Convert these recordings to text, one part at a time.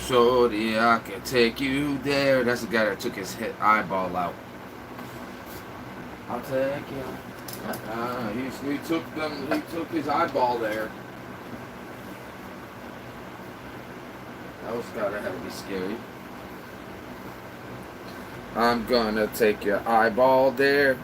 Shorty, I can take you there. That's the guy that took his eyeball out. I'll take you. He took his eyeball there. That was gotta have to be scary. I'm gonna take your eyeball there.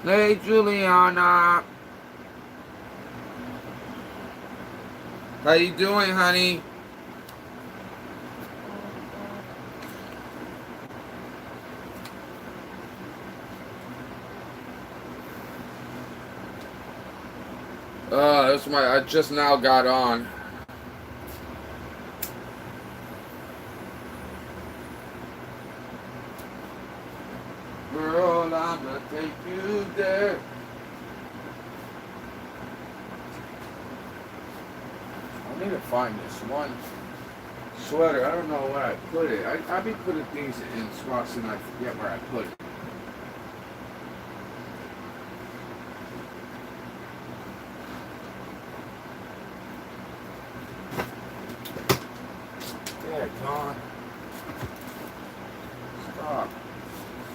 Hey, Juliana. How you doing, honey? I just now got on. Girl, I'm gonna take you there. I need to find this one sweater. I don't know where I put it. I be putting things in spots and I forget where I put it. There, Don. Stop.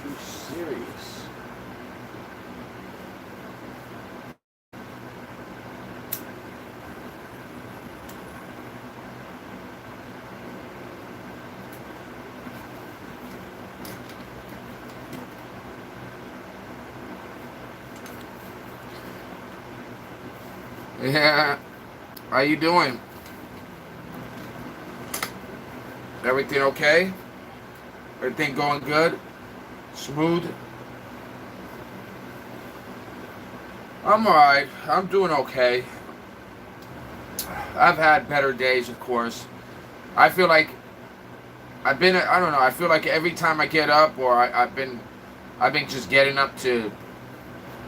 You serious? Yeah. How you doing? Everything okay? Everything going good? Smooth? I'm alright. I'm doing okay. I've had better days, of course. I feel like I don't know, I feel like every time I get up or I've been just getting up to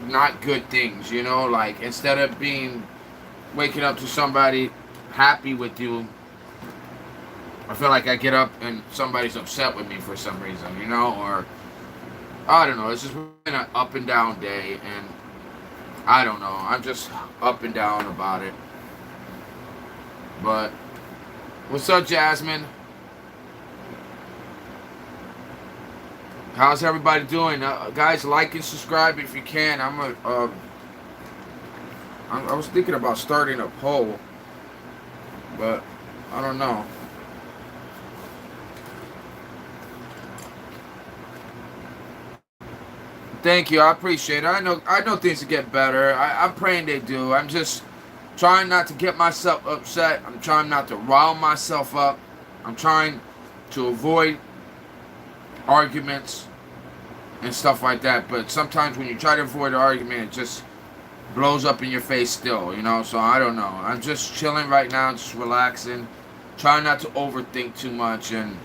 not good things, you know, like instead of waking up to somebody happy with you, I feel like I get up and somebody's upset with me for some reason, you know, or I don't know. It's just been an up and down day, and I don't know. I'm just up and down about it. But what's up, Jasmine? How's everybody doing, guys? Like and subscribe if you can. I was thinking about starting a poll, but I don't know. Thank you. I appreciate it. I know things will get better. I'm praying they do. I'm just trying not to get myself upset. I'm trying not to rile myself up. I'm trying to avoid arguments and stuff like that. But sometimes when you try to avoid an argument, it just blows up in your face still, you know? So I don't know. I'm just chilling right now, just relaxing. Trying not to overthink too much and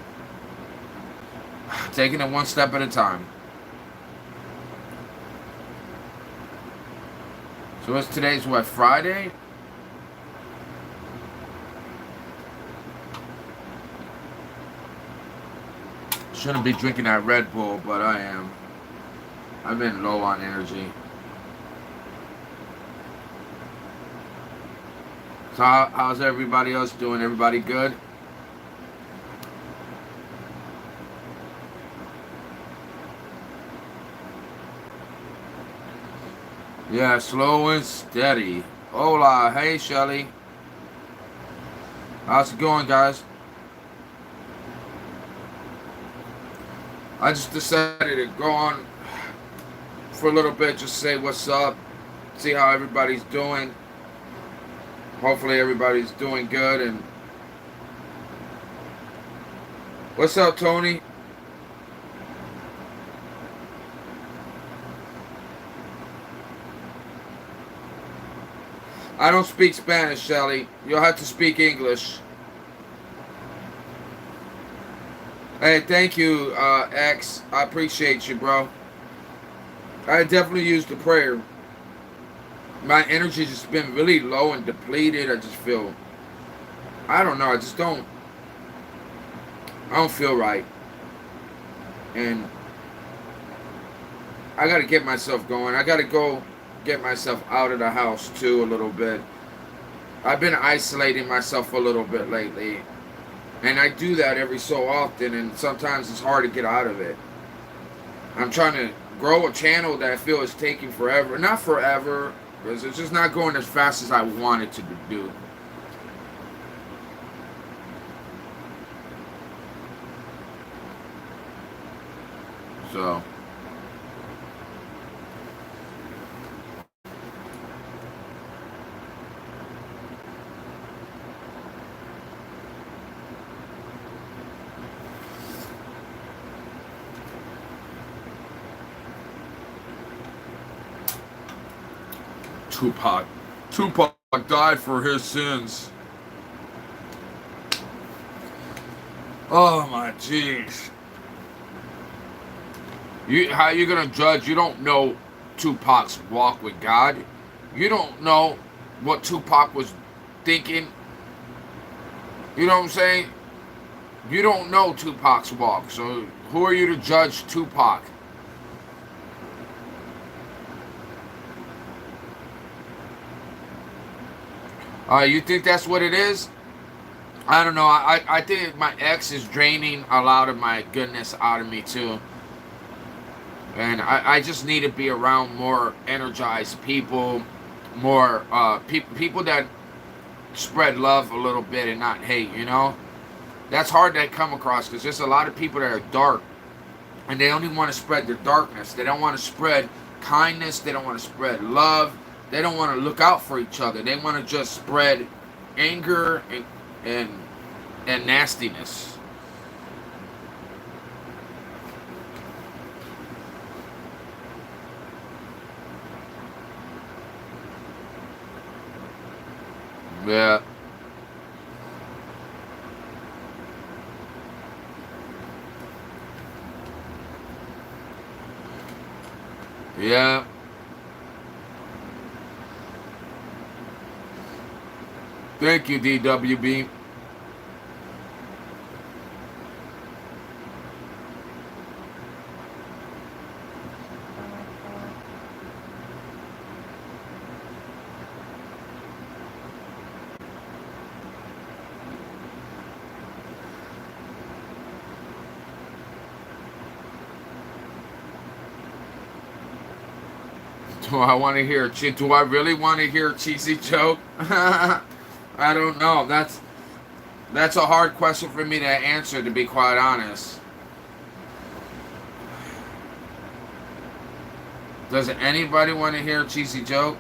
taking it one step at a time. So it's today's what, Friday? Shouldn't be drinking that Red Bull, but I am. I've been low on energy. So how's everybody else doing? Everybody good? Yeah, slow and steady. Hola, hey Shelly. How's it going, guys? I just decided to go on for a little bit, just say what's up, see how everybody's doing. Hopefully everybody's doing good. And what's up, Tony? I don't speak Spanish, Shelly. You'll have to speak English. Hey, thank you, X. I appreciate you, bro. I definitely used the prayer. my energy's just been really low and depleted. I just feel, I don't know, I don't feel right. And I gotta get myself going. I gotta go get myself out of the house too a little bit. I've been isolating myself a little bit lately. And I do that every so often, and sometimes it's hard to get out of it. I'm trying to grow a channel that I feel is taking forever. Not forever, because it's just not going as fast as I want it to do. So, Tupac. Tupac died for his sins. Oh my jeez. How you gonna judge? You don't know Tupac's walk with God. You don't know what Tupac was thinking. You know what I'm saying? You don't know Tupac's walk. So who are you to judge Tupac? You think that's what it is? I don't know. I think my ex is draining a lot of my goodness out of me too. And I just need to be around more energized people, more people that spread love a little bit and not hate, you know? That's hard to come across because there's a lot of people that are dark and they only want to spread their darkness. They don't want to spread kindness. They don't want to spread love. They don't want to look out for each other. They want to just spread anger and, and nastiness. Yeah. Yeah. Thank you, DWB. Do I want to hear? Do I really want to hear a cheesy joke? I don't know. That's a hard question for me to answer, to be quite honest. Does anybody want to hear a cheesy joke?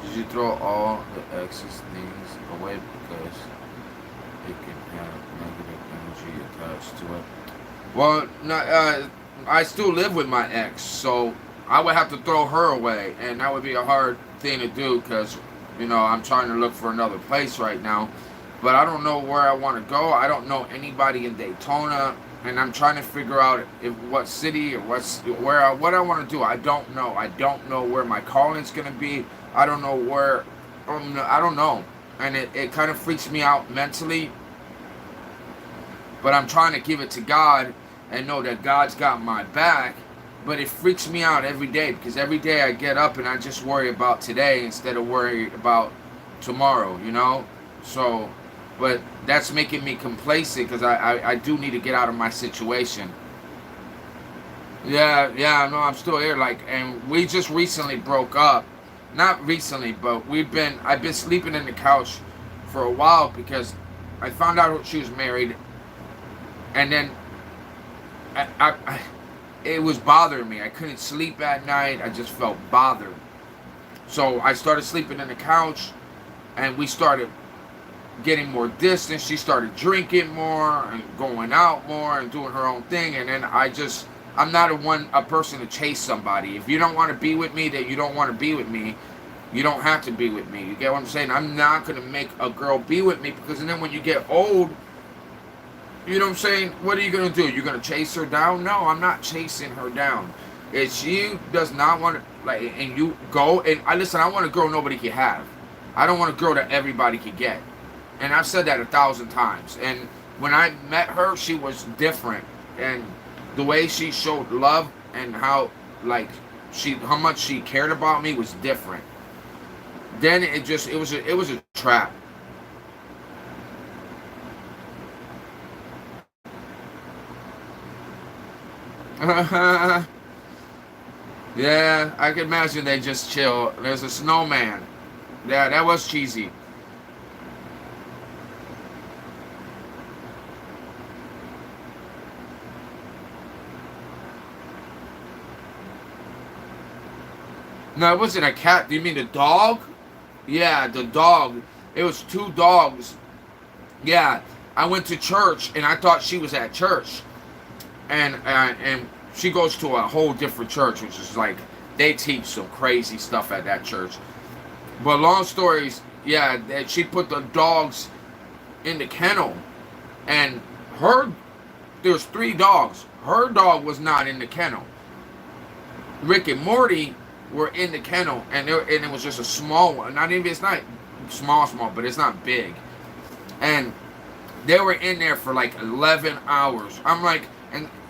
Did you throw all the excess things away because it can have negative energy attached to it? Well, no, I still live with my ex, so I would have to throw her away, and that would be a hard thing to do because, I'm trying to look for another place right now. But I don't know where I want to go. I don't know anybody in Daytona, and I'm trying to figure out what city or what I want to do. I don't know. I don't know where my calling's going to be. I don't know where. I don't know, and it kind of freaks me out mentally. But I'm trying to give it to God and know that God's got my back. But it freaks me out every day because every day I get up and I just worry about today instead of worry about tomorrow. So, but that's making me complacent because I do need to get out of my situation. Yeah, no, I'm still here. And we just recently broke up. Not recently, but I've been sleeping in the couch for a while because I found out she was married. And then it was bothering me. I couldn't sleep at night. I just felt bothered. So I started sleeping in the couch, and we started getting more distance. She started drinking more and going out more and doing her own thing. And then I'm not a person to chase somebody. If you don't want to be with me, then you don't want to be with me. You don't have to be with me. You get what I'm saying? I'm not going to make a girl be with me because then when you get old, you know what I'm saying? What are you going to do? You're going to chase her down? No, I'm not chasing her down. If she does not want to, like, and you go, and I listen, I want a girl nobody can have. I don't want a girl that everybody can get. And I've said that 1,000 times. And when I met her, she was different. And the way she showed love and how, like, how much she cared about me was different. Then it was a trap. Yeah, I can imagine they just chill. There's a snowman. Yeah, that was cheesy. No, it wasn't a cat. Do you mean the dog? Yeah, the dog. It was 2 dogs. Yeah, I went to church and I thought she was at church, and she goes to a whole different church, which is like they teach some crazy stuff at that church. But long stories, yeah, she put the dogs in the kennel, and there's 3 dogs. Her dog was not in the kennel. Rick and Morty were in the kennel, and it was just a small one. Not even, it's not small, but it's not big. And they were in there for like 11 hours. I'm like,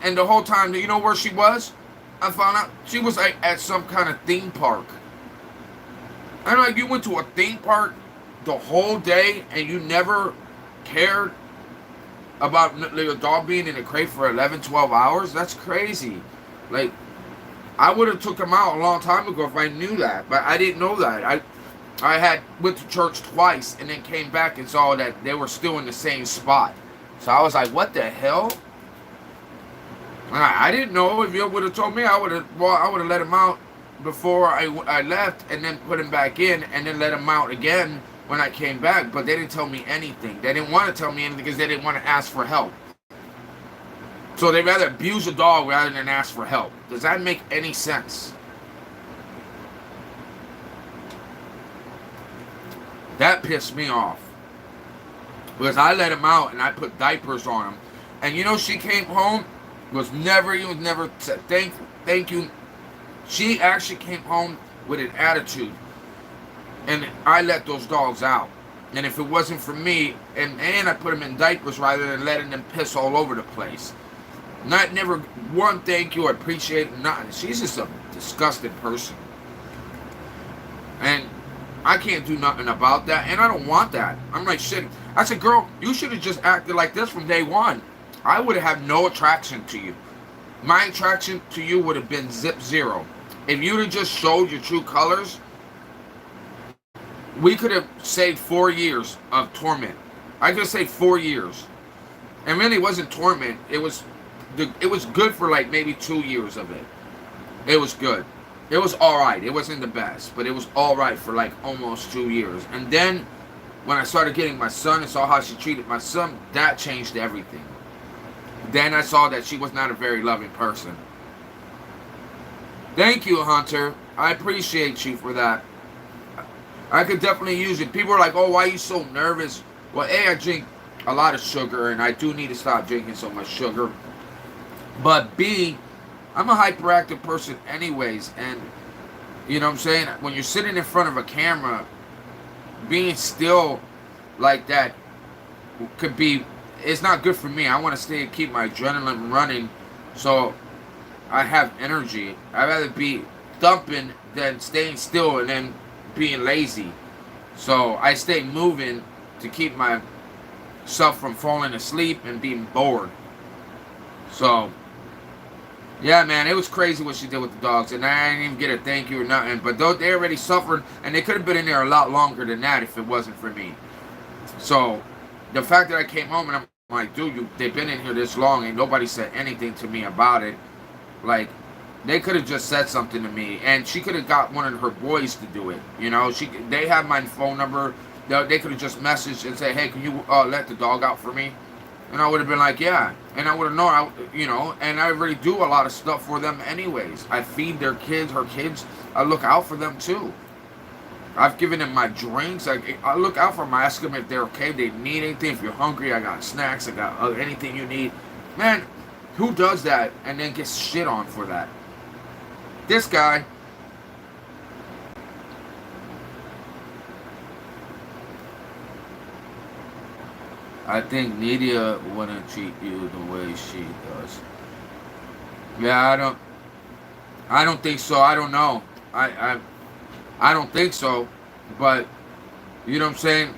and the whole time, you know where she was? I found out she was like at some kind of theme park. I'm like, you went to a theme park the whole day and you never cared about your dog being in a crate for 11, 12 hours? That's crazy. Like, I would have took him out a long time ago if I knew that, but I didn't know that. I had went to church twice and then came back and saw that they were still in the same spot. So I was like, what the hell? I didn't know. If you would have told me, I would have let him out before I left, and then put him back in, and then let him out again when I came back. But they didn't tell me anything. They didn't want to tell me anything because they didn't want to ask for help. So they'd rather abuse a dog rather than ask for help. Does that make any sense? That pissed me off. Because I let him out and I put diapers on him. And you know, she came home, was never said thank you. She actually came home with an attitude. And I let those dogs out. And if it wasn't for me, and I put them in diapers rather than letting them piss all over the place. Never one thank you or appreciate it, nothing. She's just a disgusting person. And I can't do nothing about that, and I don't want that. I'm like, shit. I said, girl, you should have just acted like this from day one. I would have had no attraction to you. My attraction to you would have been zero. If you'd have just showed your true colors, we could have saved 4 years of torment. I could have saved 4 years. And really, it wasn't torment. It was good for like maybe 2 years of it. It was good. It was alright. It wasn't the best, but it was alright for like almost 2 years. And then when I started getting my son and saw how she treated my son, that changed everything. Then I saw that she was not a very loving person. Thank you, Hunter. I appreciate you for that. I could definitely use it. People are like, oh, why are you so nervous? Well, A, I drink a lot of sugar, and I do need to stop drinking so much sugar. But B, I'm a hyperactive person anyways, and you know what I'm saying? When you're sitting in front of a camera, being still like that could be, it's not good for me. I want to keep my adrenaline running so I have energy. I'd rather be thumping than staying still and then being lazy. So I stay moving to keep myself from falling asleep and being bored. So yeah, man, it was crazy what she did with the dogs, and I didn't even get a thank you or nothing. But they already suffered, and they could have been in there a lot longer than that if it wasn't for me. So the fact that I came home and I'm like, dude, they've been in here this long and nobody said anything to me about it. Like, they could have just said something to me, and she could have got one of her boys to do it. You know, they have my phone number. They could have just messaged and say, hey, can you let the dog out for me? And I would have been like, yeah. And I would have known, and I already do a lot of stuff for them anyways. I feed her kids. I look out for them too. I've given them my drinks. I look out for them. I ask them if they're okay, if they need anything. If you're hungry, I got snacks. I got anything you need. Man, who does that and then gets shit on for that? This guy, I think Nidia wouldn't treat you the way she does. Yeah, I don't think so. I don't know. I don't think so. But you know what I'm saying?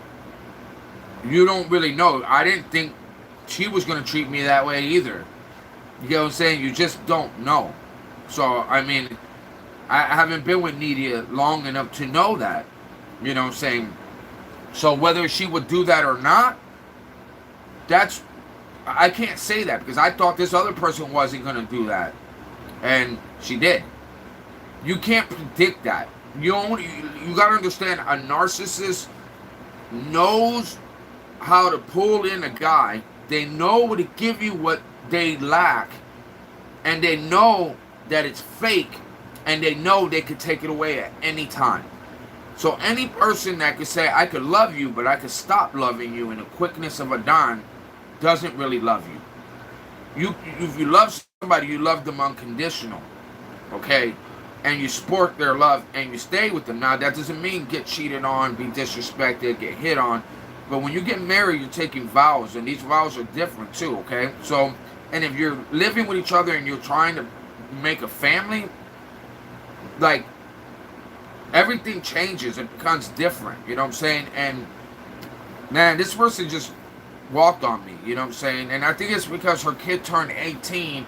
You don't really know. I didn't think she was gonna treat me that way either. You get what I'm saying? You just don't know. So I mean, I haven't been with Nidia long enough to know that. You know what I'm saying? So whether she would do that or not, that's I can't say that because I thought this other person wasn't gonna do that, and she did. You can't predict that. You gotta understand a narcissist knows how to pull in a guy. They know to give you what they lack, and they know that it's fake, and they know they could take it away at any time. So any person that could say, I could love you, but I could stop loving you in the quickness of a dime, doesn't really love you. If you love somebody, you love them unconditional, okay? And you sport their love, and you stay with them. Now, that doesn't mean get cheated on, be disrespected, get hit on. But when you get married, you're taking vows, and these vows are different too, okay? So, and if you're living with each other and you're trying to make a family, like, everything changes. It becomes different, you know what I'm saying? And, man, this person just walked on me, you know what I'm saying? And I think it's because her kid turned 18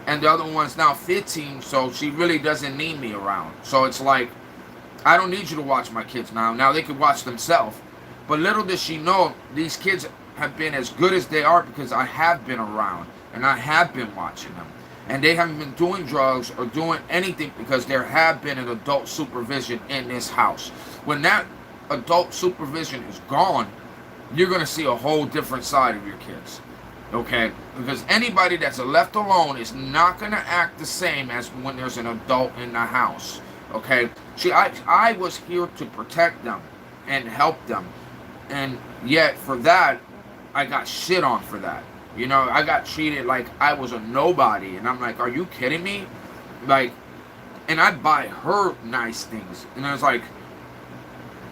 and the other one's now 15, so she really doesn't need me around. So it's like, I don't need you to watch my kids now. Now they can watch themselves. But little does she know, these kids have been as good as they are because I have been around and I have been watching them. And they haven't been doing drugs or doing anything because there have been an adult supervision in this house. When that adult supervision is gone, you're going to see a whole different side of your kids. Okay? Because anybody that's left alone is not going to act the same as when there's an adult in the house. Okay? See, I was here to protect them and help them. And yet, for that, I got shit on for that. You know, I got treated like I was a nobody. And I'm like, are you kidding me? Like, and I buy her nice things. And I was like,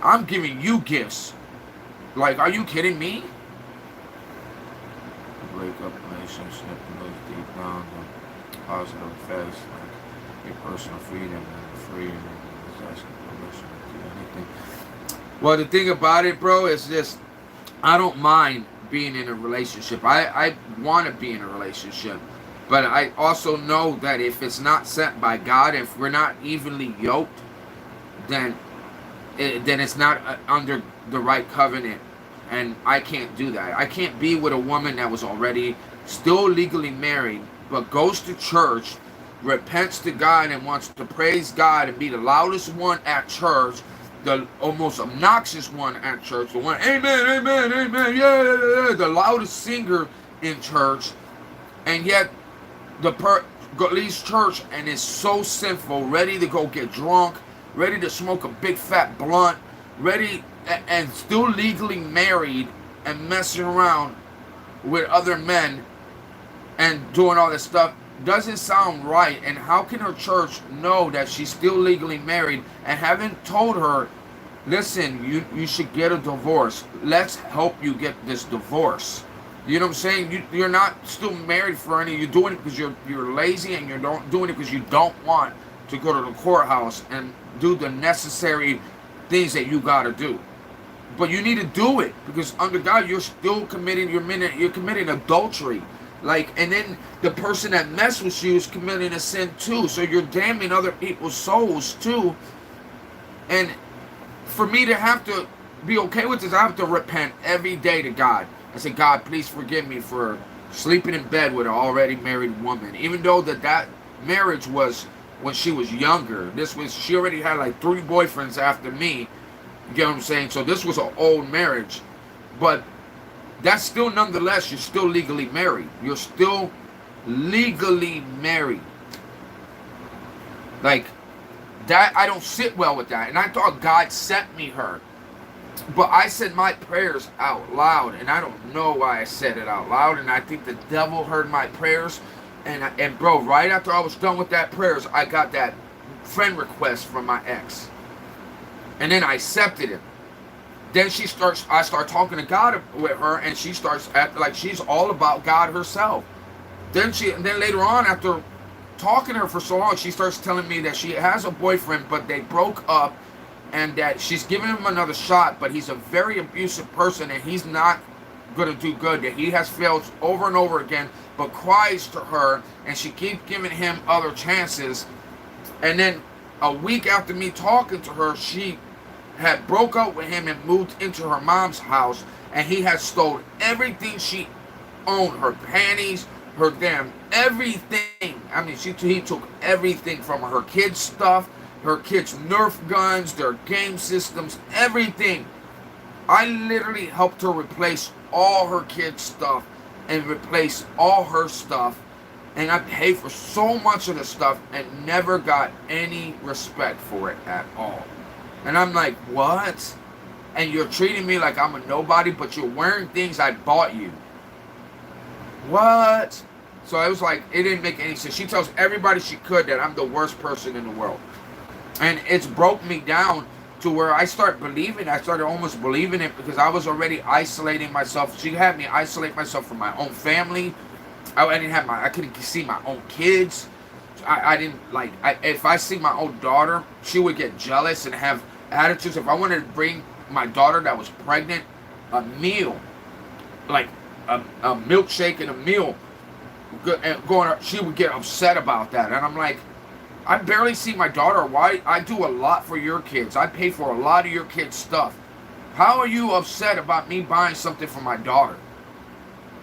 I'm giving you gifts. Like, are you kidding me? Break up relationship and look deep down the positive effects, like your personal freedom and freedom and possession, permission to do anything. Well, the thing about it, bro, is just, I don't mind being in a relationship. I want to be in a relationship. But I also know that if it's not sent by God, if we're not evenly yoked, then it's not under the right covenant. And I can't do that. I can't be with a woman that was already still legally married, but goes to church, repents to God and wants to praise God and be the loudest one at church, the almost obnoxious one at church, the one, amen, amen, amen, yeah, the loudest singer in church, and yet leaves church and is so sinful, ready to go get drunk, ready to smoke a big fat blunt, ready and still legally married and messing around with other men and doing all this stuff doesn't sound right. And how can her church know that she's still legally married and haven't told her, listen, you should get a divorce. Let's help you get this divorce. You know what I'm saying? You're not still married for any. You're doing it because you're lazy, and you're doing it because you don't want to go to the courthouse and do the necessary things that you got to do. But you need to do it because under God, you're still committing. You're committing adultery. Like, and then the person that messed with you is committing a sin too. So you're damning other people's souls too. And for me to have to be okay with this, I have to repent every day to God. I say, God, please forgive me for sleeping in bed with an already married woman. Even though that marriage was when she was younger. She already had like 3 boyfriends after me. You get what I'm saying? So this was an old marriage. But that's still, nonetheless, you're still legally married. You're still legally married. Like, that, I don't sit well with that. And I thought God sent me her. But I said my prayers out loud. And I don't know why I said it out loud. And I think the devil heard my prayers. And bro, right after I was done with that prayers, I got that friend request from my ex. And then I accepted it. Then I start talking to God with her, and she starts acting like she's all about God herself. Then later on, after talking to her for so long, she starts telling me that she has a boyfriend, but they broke up, and that she's giving him another shot, but he's a very abusive person, and he's not going to do good. That he has failed over and over again, but cries to her, and she keeps giving him other chances. And then a week after me talking to her, she had broke up with him and moved into her mom's house, and he had stole everything she owned, her panties, her damn everything. I mean, he took everything from her kids' stuff, her kids' Nerf guns, their game systems, everything. I literally helped her replace all her kids' stuff and replace all her stuff, and I paid for so much of the stuff and never got any respect for it at all. And I'm like, what? And you're treating me like I'm a nobody, but you're wearing things I bought you. What? So it was like, it didn't make any sense. She tells everybody she could that I'm the worst person in the world. And it's broke me down to where I started almost believing it, because I was already isolating myself. She had me isolate myself from my own family. I couldn't see my own kids. If I see my own daughter, she would get jealous and have attitudes. If I wanted to bring my daughter that was pregnant a meal, like a milkshake and a meal, she would get upset about that. And I'm like, I barely see my daughter. Why? I do a lot for your kids. I pay for a lot of your kids' stuff. How are you upset about me buying something for my daughter?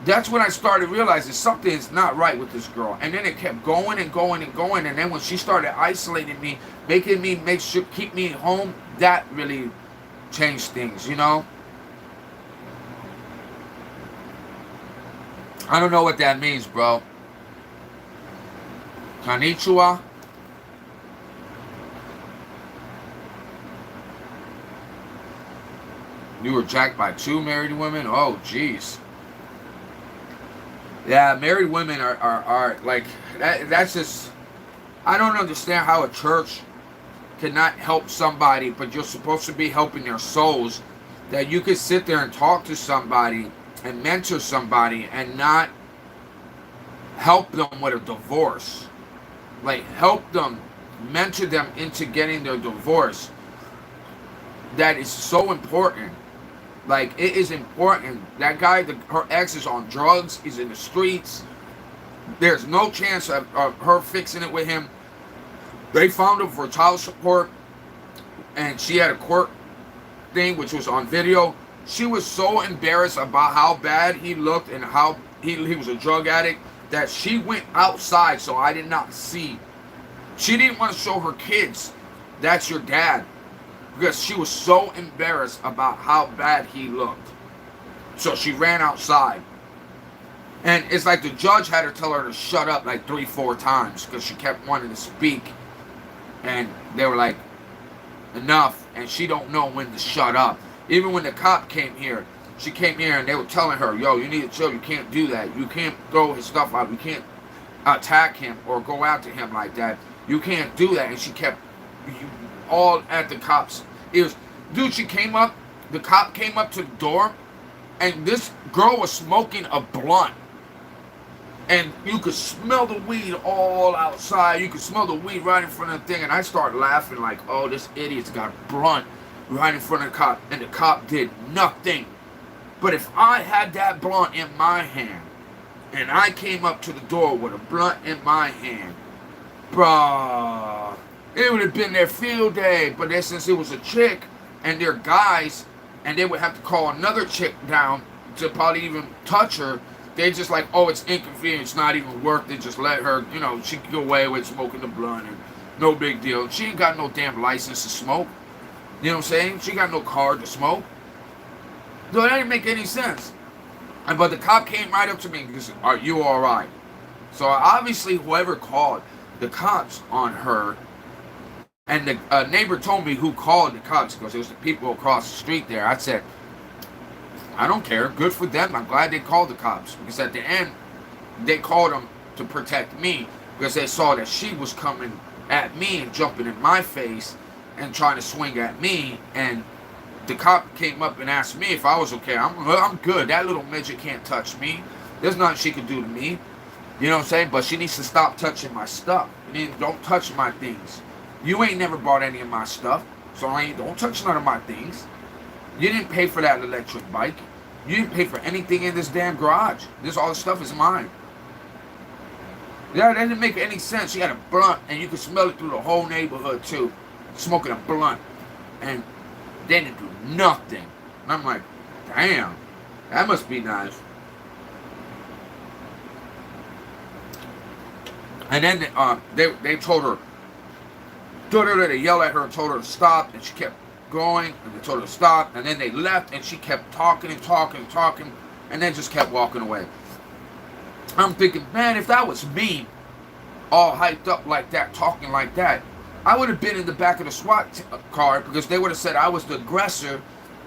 That's when I started realizing something is not right with this girl. And then it kept going and going and going. And then when she started isolating me, making me keep me home, that really changed things, you know? I don't know what that means, bro. Konnichiwa. You were jacked by 2 married women? Oh, jeez. Yeah, married women are like, that's just, I don't understand how a church cannot help somebody, but you're supposed to be helping their souls, that you could sit there and talk to somebody and mentor somebody and not help them with a divorce. Like, help them, mentor them into getting their divorce. That is so important. Like, it is important. That guy, her ex is on drugs. He's in the streets. There's no chance of her fixing it with him. They found him for child support, and she had a court thing, which was on video. She was so embarrassed about how bad he looked and how he was a drug addict, that she went outside, so I did not see. She didn't want to show her kids, that's your dad, because she was so embarrassed about how bad he looked. So she ran outside. And it's like the judge had to tell her to shut up like 3-4 times, because she kept wanting to speak. And they were like, enough. And she don't know when to shut up. Even when the cop came here, she came here and they were telling her, yo, you need to chill. You can't do that. You can't throw his stuff out. You can't attack him or go after him like that. You can't do that. And she kept all at the cops' ears. Dude, the cop came up to the door, and this girl was smoking a blunt. And you could smell the weed all outside. You could smell the weed right in front of the thing. And I started laughing like, oh, this idiot's got a blunt right in front of the cop. And the cop did nothing. But if I had that blunt in my hand, and I came up to the door with a blunt in my hand, bruh, it would have been their field day. But then, since it was a chick and they're guys, and they would have to call another chick down to probably even touch her, they just like, oh, it's inconvenient, it's not even worth it, just let her, she can go away with smoking the blunt, and no big deal. She ain't got no damn license to smoke. You know what I'm saying? She got no card to smoke. So that didn't make any sense. But the cop came right up to me and said, are you alright? So obviously whoever called the cops on her, and the neighbor told me who called the cops, because it was the people across the street there. I said, I don't care. Good for them. I'm glad they called the cops, because at the end, they called them to protect me, because they saw that she was coming at me and jumping in my face and trying to swing at me. And the cop came up and asked me if I was okay. I'm good. That little midget can't touch me. There's nothing she can do to me. You know what I'm saying? But she needs to stop touching my stuff. Don't touch my things. You ain't never bought any of my stuff, so don't touch none of my things. You didn't pay for that electric bike. You didn't pay for anything in this damn garage. All this stuff is mine. Yeah, that didn't make any sense. She had a blunt, and you could smell it through the whole neighborhood, too. Smoking a blunt. And they didn't do nothing. And I'm like, damn, that must be nice. And then they told her, they yelled at her and told her to stop, and she kept going, and they told her to stop, and then they left, and she kept talking and talking and talking, and then just kept walking away. I'm thinking, man, if that was me, all hyped up like that, talking like that, I would have been in the back of the SWAT car, because they would have said I was the aggressor,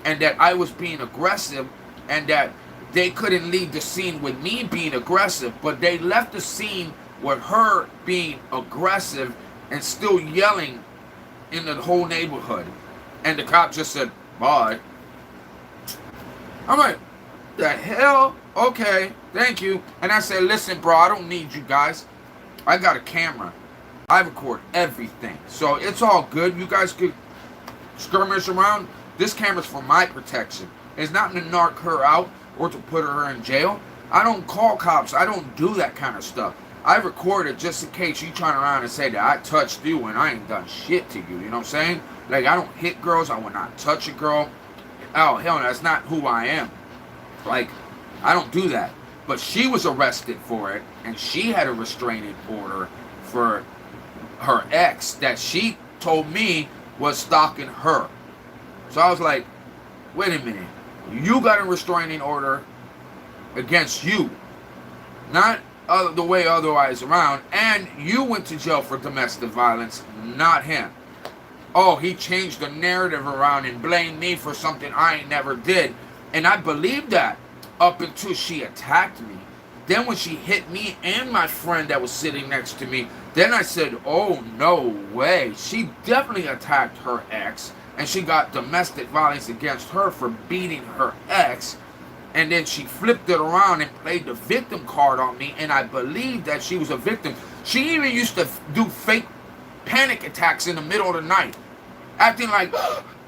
and that I was being aggressive, and that they couldn't leave the scene with me being aggressive, but they left the scene with her being aggressive and still yelling in the whole neighborhood. And the cop just said, bye. I'm like, the hell? Okay, thank you. And I said, listen, bro, I don't need you guys. I got a camera. I record everything. So it's all good. You guys could skirmish around. This camera's for my protection. It's not to narc her out or to put her in jail. I don't call cops. I don't do that kind of stuff. I record it just in case you turn around and say that I touched you and I ain't done shit to you. You know what I'm saying? Like, I don't hit girls. I will not touch a girl. Oh, hell no. That's not who I am. Like, I don't do that. But she was arrested for it, and she had a restraining order for her ex that she told me was stalking her. So I was like, wait a minute. You got a restraining order against you. Not the way otherwise around. And you went to jail for domestic violence, not him. Oh, he changed the narrative around and blamed me for something I never did. And I believed that up until she attacked me. Then when she hit me and my friend that was sitting next to me, then I said, oh, no way. She definitely attacked her ex, and she got domestic violence against her for beating her ex. And then she flipped it around and played the victim card on me, and I believed that she was a victim. She even used to do fake panic attacks in the middle of the night, acting like,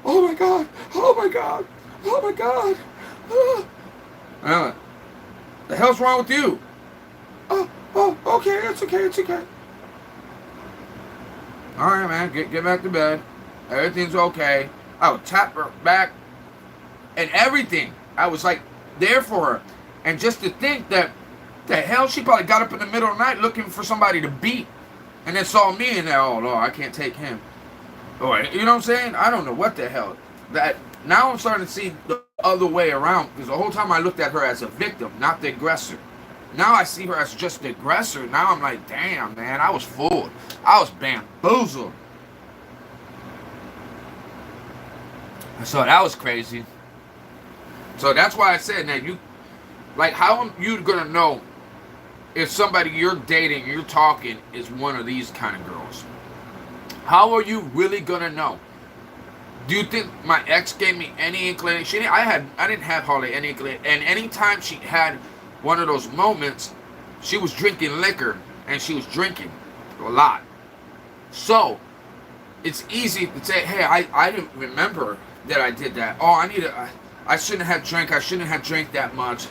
oh my God, oh my God, oh my God. The hell's wrong with you? Oh, okay, it's okay, it's okay. All right, man, get back to bed. Everything's okay. I would tap her back and everything. I was like there for her. And just to think that the hell, she probably got up in the middle of the night looking for somebody to beat, and then saw me and oh no, I can't take him. Or you know what I'm saying? I don't know what the hell. That now I'm starting to see the other way around, because the whole time I looked at her as a victim, not the aggressor. Now I see her as just the aggressor. Now I'm like, damn, man, I was fooled. I was bamboozled. So that was crazy. So that's why I said that how are you gonna know if somebody you're dating, you're talking, is one of these kind of girls? How are you really gonna know? Do you think my ex gave me any inclination? I didn't have hardly any inclination. And anytime she had one of those moments, she was drinking liquor, and she was drinking a lot. So it's easy to say, hey, I didn't remember that I did that. Oh, I shouldn't have drank. I shouldn't have drank that much.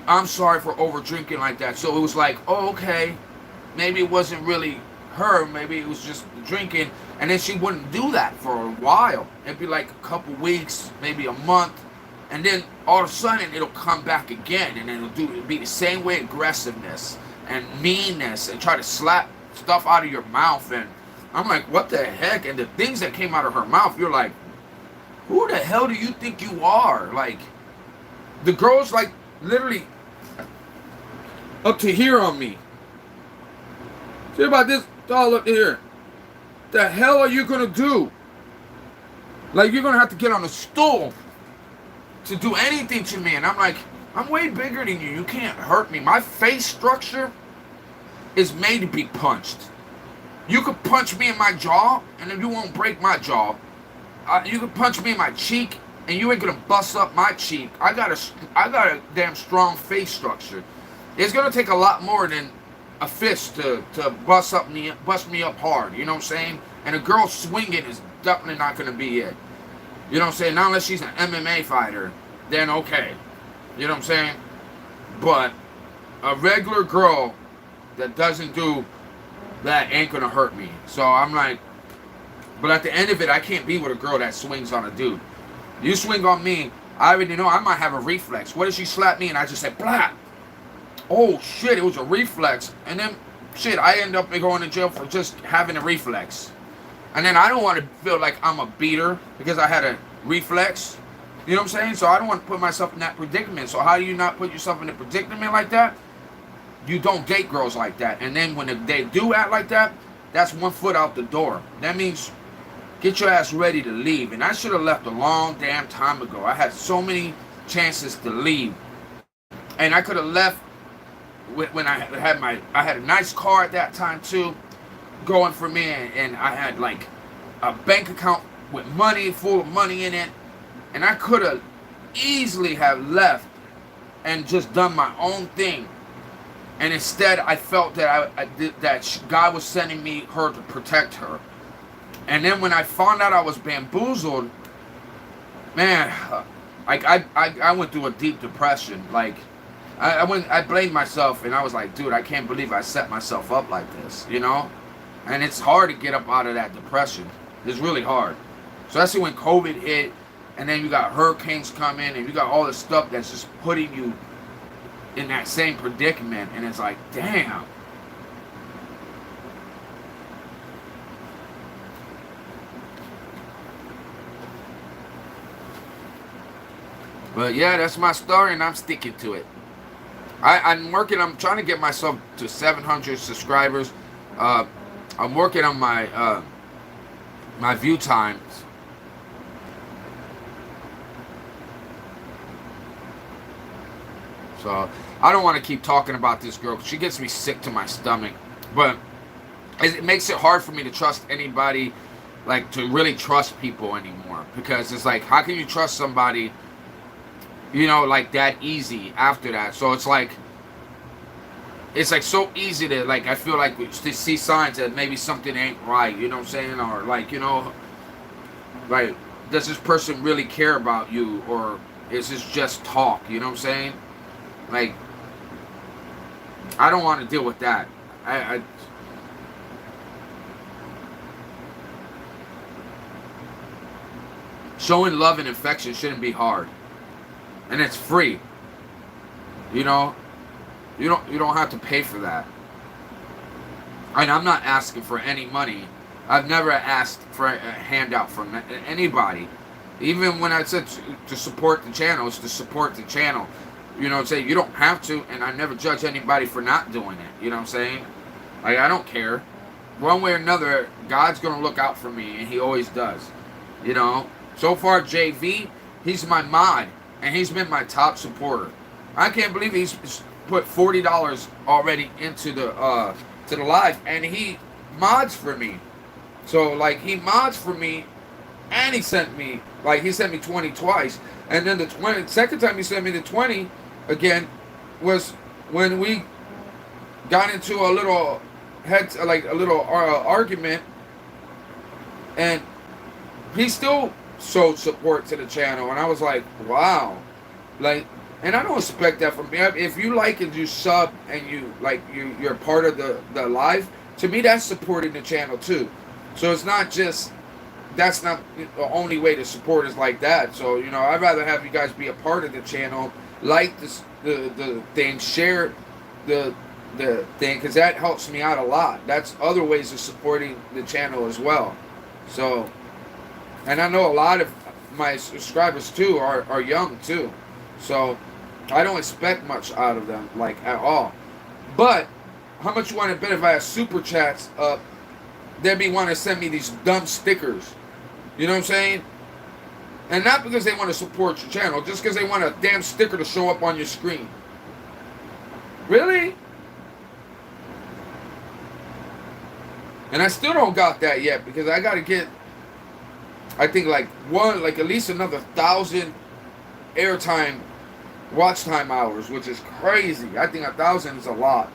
I'm sorry for over drinking like that. So it was like, oh, okay, maybe it wasn't really her. Maybe it was just drinking. And then she wouldn't do that for a while. It'd be like a couple weeks, maybe a month. And then all of a sudden it'll come back again. And then it'll be the same way, aggressiveness and meanness, and try to slap stuff out of your mouth. And I'm like, what the heck? And the things that came out of her mouth, you're like, who the hell do you think you are? Like, the girl's like literally up to here on me. See about this doll up here. The hell are you gonna do? Like, you're gonna have to get on a stool to do anything to me. And I'm like, I'm way bigger than you. You can't hurt me. My face structure is made to be punched. You could punch me in my jaw, and then you won't break my jaw. You could punch me in my cheek, and you ain't gonna bust up my cheek. I got a damn strong face structure. It's gonna take a lot more than a fist to bust me up hard. You know what I'm saying? And a girl swinging is definitely not gonna be it. You know what I'm saying? Not unless she's an MMA fighter, then okay. You know what I'm saying? But a regular girl that doesn't do that ain't gonna hurt me. So I'm like, but at the end of it, I can't be with a girl that swings on a dude. You swing on me, I already know I might have a reflex. What if she slapped me and I just said, blah? Oh shit, it was a reflex. And then, shit, I end up going to jail for just having a reflex. And then I don't want to feel like I'm a beater because I had a reflex. You know what I'm saying? So I don't want to put myself in that predicament. So how do you not put yourself in a predicament like that? You don't date girls like that. And then when they do act like that, that's one foot out the door. That means get your ass ready to leave. And I should have left a long damn time ago. I had so many chances to leave. And I could have left when I had a nice car at that time too, going for me. And I had like a bank account with money, full of money in it. And I could have easily have left and just done my own thing. And instead, I felt that that God was sending me her to protect her. And then when I found out I was bamboozled, man, like I went through a deep depression. Like I blamed myself, and I was like, dude, I can't believe I set myself up like this, you know? And it's hard to get up out of that depression. It's really hard. Especially when COVID hit, and then you got hurricanes coming, and you got all this stuff that's just putting you in that same predicament, and it's like, damn. But yeah, that's my story, and I'm sticking to it. I'm trying to get myself to 700 subscribers. I'm working on my my view times. So I don't want to keep talking about this girl. She gets me sick to my stomach. But it makes it hard for me to trust anybody, like to really trust people anymore. Because it's like, how can you trust somebody, you know, like that easy after that? So it's like so easy to, like, I feel like to see signs that maybe something ain't right, you know what I'm saying? Or like, you know, like, does this person really care about you? Or is this just talk, you know what I'm saying? Like, I don't want to deal with that. Showing love and affection shouldn't be hard, and it's free. You know, you don't have to pay for that. And I'm not asking for any money. I've never asked for a handout from anybody. Even when I said to support the channel, it's to support the channel. You know what I'm saying? You don't have to, and I never judge anybody for not doing it. You know what I'm saying? Like, I don't care. One way or another, God's going to look out for me, and he always does. You know? So far, JV, he's my mod, and he's been my top supporter. I can't believe he's put $40 already into the to the live, and he mods for me. So, like, he mods for me, and he sent me 20 twice. And then the second time he sent me the 20 again was when we got into a little argument, and he still showed support to the channel, and I was like, wow, like, and I don't expect that from me. If you like and you sub and you're part of the live, to me that's supporting the channel too. So it's not just, that's not the only way to support is like that. So, you know, I'd rather have you guys be a part of the channel, like this, the thing, share the thing, because that helps me out a lot. That's other ways of supporting the channel as well. So, and I know a lot of my subscribers too are young too. So I don't expect much out of them, like, at all. But how much you want to bet if I have super chats up, they'd be want to send me these dumb stickers? You know what I'm saying? And not because they want to support your channel, just because they want a damn sticker to show up on your screen. Really? And I still don't got that yet, because I got to get I think like at least another 1,000 airtime, watch time hours, which is crazy. I think 1,000 is a lot.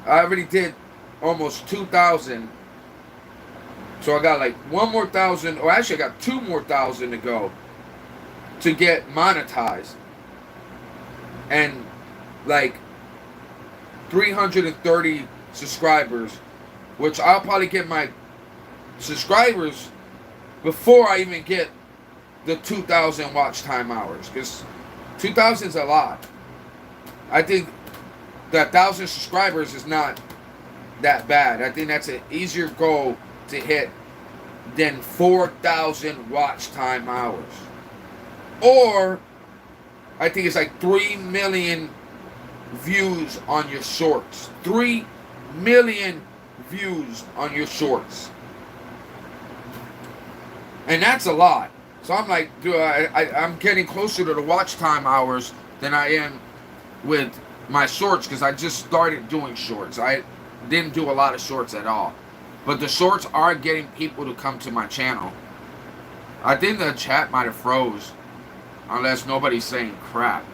I already did almost 2,000, so I got like one more 1,000, or actually I got 2 more 1,000 to go to get monetized, and like 330 subscribers, which I'll probably get my subscribers before I even get the 2,000 watch time hours, because 2,000 is a lot. I think that 1,000 subscribers is not that bad. I think that's an easier goal to hit than 4,000 watch time hours. Or I think it's like 3 million views on your shorts. 3 million views on your shorts. And that's a lot. So I'm like, dude, I'm getting closer to the watch time hours than I am with my shorts, because I just started doing shorts. I didn't do a lot of shorts at all. But the shorts are getting people to come to my channel. I think the chat might have froze, unless nobody's saying crap.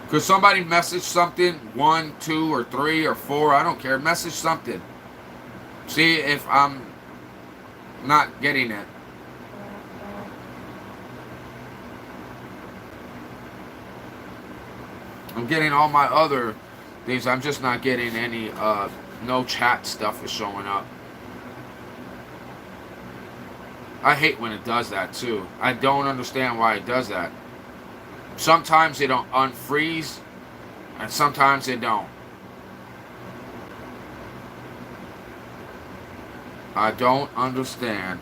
Could somebody message something? 1, 2, or 3, or 4? I don't care. Message something. See if I'm not getting it. I'm getting all my other things. I'm just not getting any, no chat stuff is showing up. I hate when it does that too. I don't understand why it does that. Sometimes it don't unfreeze, and sometimes it don't. I don't understand.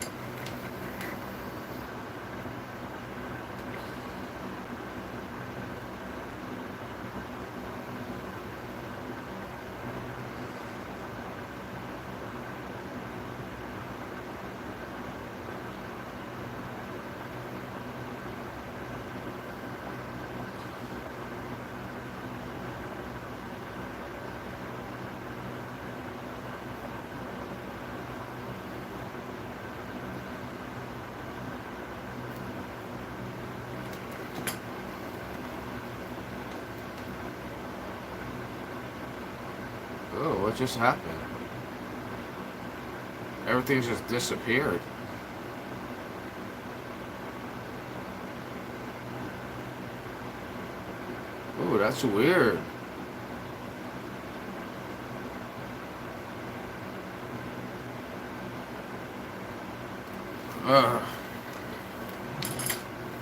Oh, what just happened? Everything just disappeared. Oh, that's weird.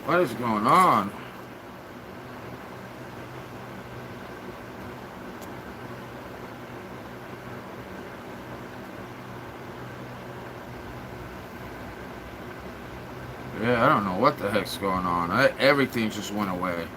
What is going on? Yeah, I don't know what the heck's going on. Everything just went away.